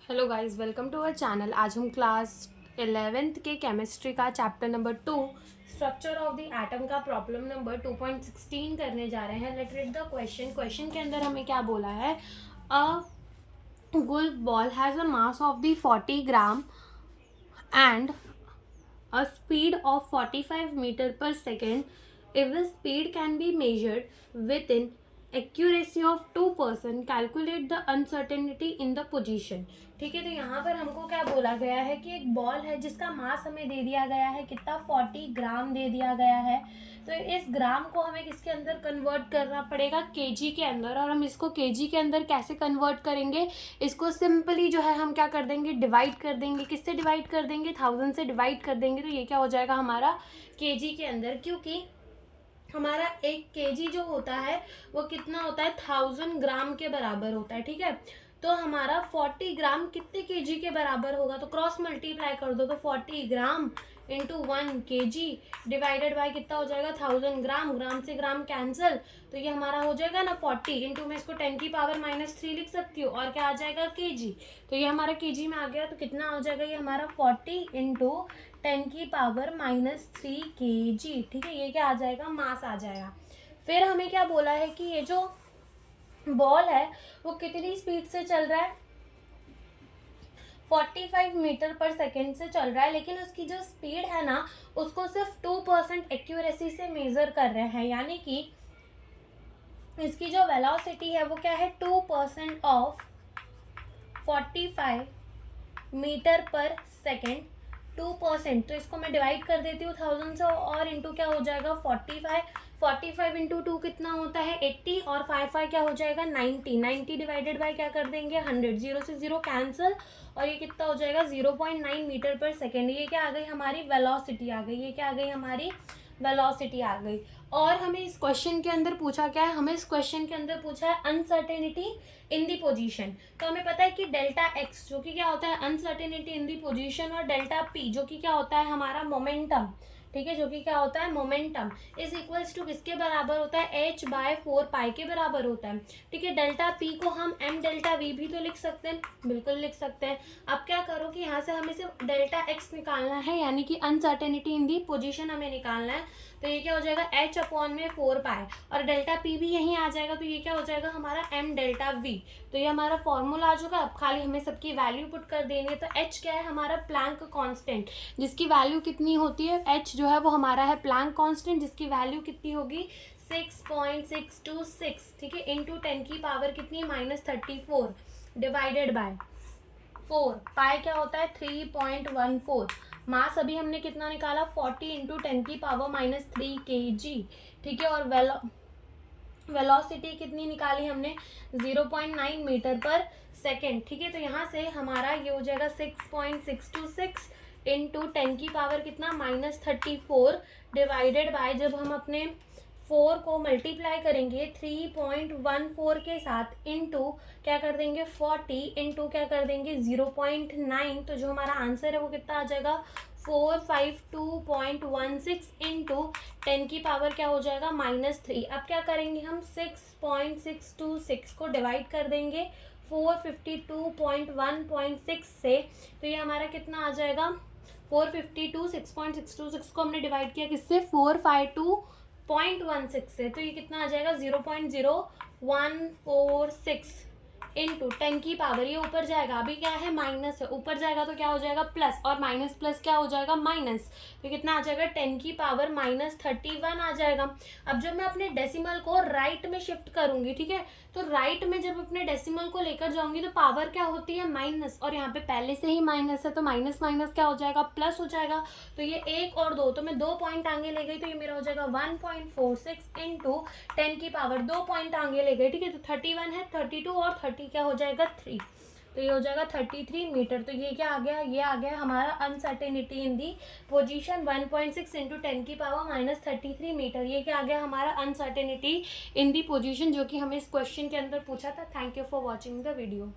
Hello guys, welcome to our channel. आज हम class 11th के केमिस्ट्री का chapter number 2 structure of the atom का प्रॉब्लम नंबर 2.16 करने जा रहे हैं। लेट रीड द क्वेश्चन के अंदर हमें क्या बोला है। अ golf ball has a mass of the 40 gram and a speed of 45 meter per second. If the speed can be measured within accuracy of 2%, calculate the uncertainty in the position. ठीक है, तो यहाँ पर हमको क्या बोला गया है कि एक बॉल है जिसका मास हमें दे दिया गया है, कितना 40 ग्राम दे दिया गया है। तो इस ग्राम को हमें किसके अंदर कन्वर्ट करना पड़ेगा, केजी के अंदर। और हम इसको केजी के अंदर कैसे कन्वर्ट करेंगे, इसको सिंपली जो है हम क्या कर देंगे, डिवाइड कर देंगे। किससे डिवाइड कर देंगे, 1000 से डिवाइड कर देंगे। तो ये क्या हो जाएगा हमारा केजी के अंदर, क्योंकि हमारा एक केजी जो होता है वो कितना होता है, 1000 ग्राम के बराबर होता है। ठीक है, तो हमारा 40 ग्राम कितने केजी के बराबर होगा, तो क्रॉस मल्टीप्लाई कर दो। तो 40 gram into 1 KG divided by कितना हो जाएगा, 1000 ग्राम। ग्राम से ग्राम कैंसिल, तो ये हमारा हो जाएगा ना 40 इंटू, मैं इसको 10 की पावर -3 लिख सकती हूँ, और क्या आ जाएगा केजी। तो ये हमारा केजी में आ गया, तो कितना हो जाएगा ये हमारा 40 इंटू 10 की पावर -3 केजी। ठीक है, ये क्या आ जाएगा, मास आ जाएगा। फिर हमें क्या बोला है कि ये जो बॉल है वो कितनी स्पीड से चल रहा है, 45 मीटर पर सेकेंड से चल रहा है। लेकिन उसकी जो स्पीड है ना, उसको सिर्फ 2% एक्यूरेसी से मेजर कर रहे हैं, यानी कि इसकी जो वेलोसिटी है वो क्या है, 2% ऑफ 45 मीटर पर सेकेंड, 2%। तो इसको मैं डिवाइड कर देती हूँ 1000 से, और इंटू क्या हो जाएगा 45 इंटू 2 कितना होता है 80, और 5 क्या हो जाएगा 90 डिवाइडेड बाय क्या कर देंगे 100, 0 से 0 कैंसिल, और ये कितना हो जाएगा 0.9 मीटर पर सेकेंड। ये क्या आ गई हमारी वेलोसिटी आ गई, ये क्या आ गई हमारी वेलोसिटी आ गई। और हमें इस क्वेश्चन के अंदर पूछा क्या है, हमें इस क्वेश्चन के अंदर पूछा है अनसर्टेनिटी इन दी पोजीशन। तो हमें पता है कि डेल्टा एक्स जो कि क्या होता है अनसर्टेनिटी इन दी पोजीशन, और डेल्टा पी जो कि क्या होता है हमारा मोमेंटम। ठीक है, जो कि क्या होता है मोमेंटम, इज इक्वल्स टू किसके बराबर होता है, h/4 पाई के बराबर होता है। ठीक है, डेल्टा पी को हम m डेल्टा वी भी तो लिख सकते हैं, बिल्कुल लिख सकते हैं। अब क्या करो कि यहाँ से हमें सिर्फ डेल्टा एक्स निकालना है, यानी कि अनसर्टेनिटी इन दी पोजीशन हमें निकालना है। तो ये क्या हो जाएगा h/4 पाई, और डेल्टा पी भी यहीं आ जाएगा, तो ये क्या हो जाएगा हमारा m डेल्टा वी। तो ये हमारा फॉर्मूला आ जाएगा। अब खाली हमें सबकी वैल्यू पुट कर देनी है। तो h क्या है हमारा प्लैंक कांस्टेंट, जिसकी वैल्यू कितनी होती है, h जो है वो हमारा है प्लैंक कांस्टेंट, जिसकी वैल्यू कितनी होगी 6.626। ठीक है, इंटू 10 की पावर कितनी -34 डिवाइडेड बाय 4। पाई क्या होता है 3.14। मास अभी हमने कितना निकाला 40 इंटू 10 की पावर -3 kg। ठीक है, और वेलोसिटी कितनी निकाली हमने 0.9 मीटर पर सेकेंड। ठीक है, तो यहाँ से हमारा ये हो जाएगा 6.626 इंटू 10 की पावर कितना -34 डिवाइडेड बाय, जब हम अपने 4 को मल्टीप्लाई करेंगे 3.14 के साथ, इंटू क्या कर देंगे 40 इंटू क्या कर देंगे 0.9। तो जो हमारा आंसर है वो कितना आ जाएगा 452.16 इंटू 10 की पावर क्या हो जाएगा -3। अब क्या करेंगे हम 6.626 को डिवाइड कर देंगे 452.1.6 से। तो ये हमारा कितना आ जाएगा 452, 6.626 को हमने डिवाइड किया किससे 452.16 से, तो ये कितना आ जाएगा 0.0146 इंटू 10 की पावर, ये ऊपर जाएगा, अभी क्या है माइनस है, ऊपर जाएगा तो क्या हो जाएगा प्लस, और माइनस प्लस क्या हो जाएगा माइनस। तो कितना आ जाएगा 10 की पावर -31 आ जाएगा। अब जब मैं अपने डेसिमल को राइट में शिफ्ट करूंगी, ठीक है, तो राइट में जब अपने डेसिमल को लेकर जाऊंगी तो पावर क्या होती है माइनस, और यहाँ पे पहले से ही माइनस है, तो माइनस माइनस क्या हो जाएगा प्लस हो जाएगा। तो ये 1 और 2, तो मैं 2 पॉइंट आगे ले गई, तो ये मेरा हो जाएगा 1.46 इंटू 10 की पावर 2 पॉइंट आगे ले गई। ठीक है, तो 31 है, 32 और 30 क्या हो जाएगा 3, तो ये हो जाएगा 33 मीटर। तो ये क्या आ गया, ये आ गया हमारा अनसर्टेनिटी इन दी पोजीशन 1.6 इंटू 10 की पावर -33 मीटर। ये क्या आ गया हमारा अनसर्टेनिटी इन दी पोजीशन, जो कि हमें इस क्वेश्चन के अंदर पूछा था। Thank you for watching the video.